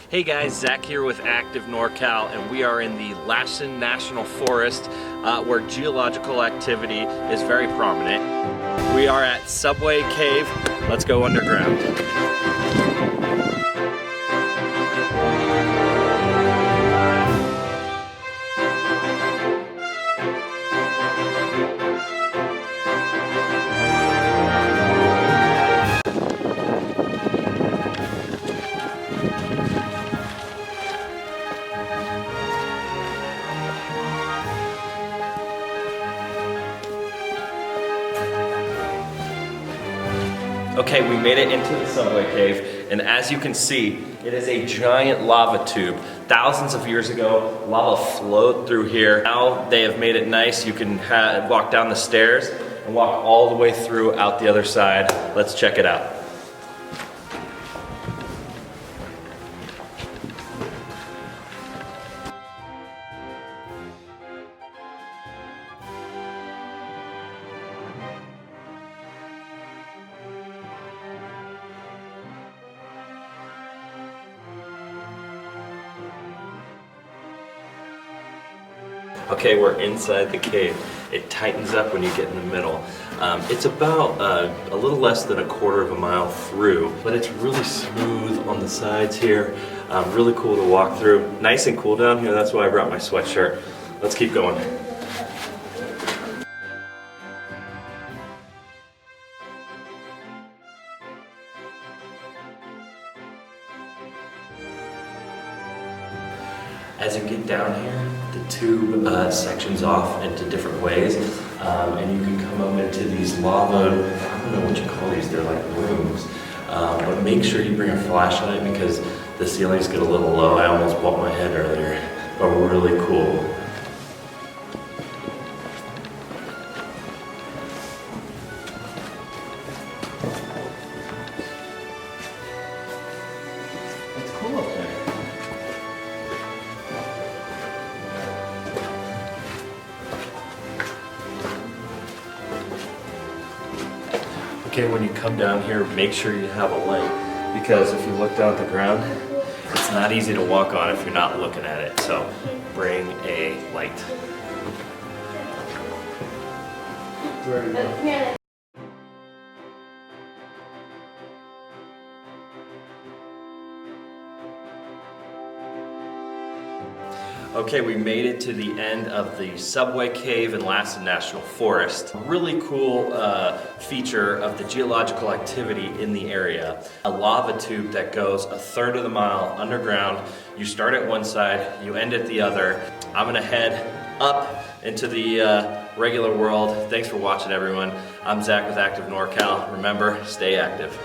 Hey guys, Zach here with Active NorCal, and we are in the Lassen National Forest where geological activity is very prominent. We are at Subway Cave. Let's go underground. Okay, we made it into the Subway Cave, and as you can see, it is a giant lava tube. Thousands of years ago, lava flowed through here. Now they have made it nice. You can walk down the stairs and walk all the way through out the other side. Let's check it out. Okay, we're inside the cave. It tightens up when you get in the middle. It's about a little less than 1/4 of a mile through, but it's really smooth on the sides here. Really cool to walk through. Nice and cool down here, that's why I brought my sweatshirt. Let's keep going. As you get down here, the tube sections off into different ways, and you can come up into these lava, I don't know what you call these, they're like rooms. But make sure you bring a flashlight because the ceilings get a little low. I almost bumped my head earlier, but really cool. It's cool up there. Okay, when you come down here, make sure you have a light, because if you look down at the ground, it's not easy to walk on if you're not looking at it. So bring a light. Okay, we made it to the end of the Subway Cave in Lassen National Forest. A really cool feature of the geological activity in the area. A lava tube that goes 1/3 of the mile underground. You start at one side, you end at the other. I'm gonna head up into the regular world. Thanks for watching, everyone. I'm Zach with Active NorCal. Remember, stay active.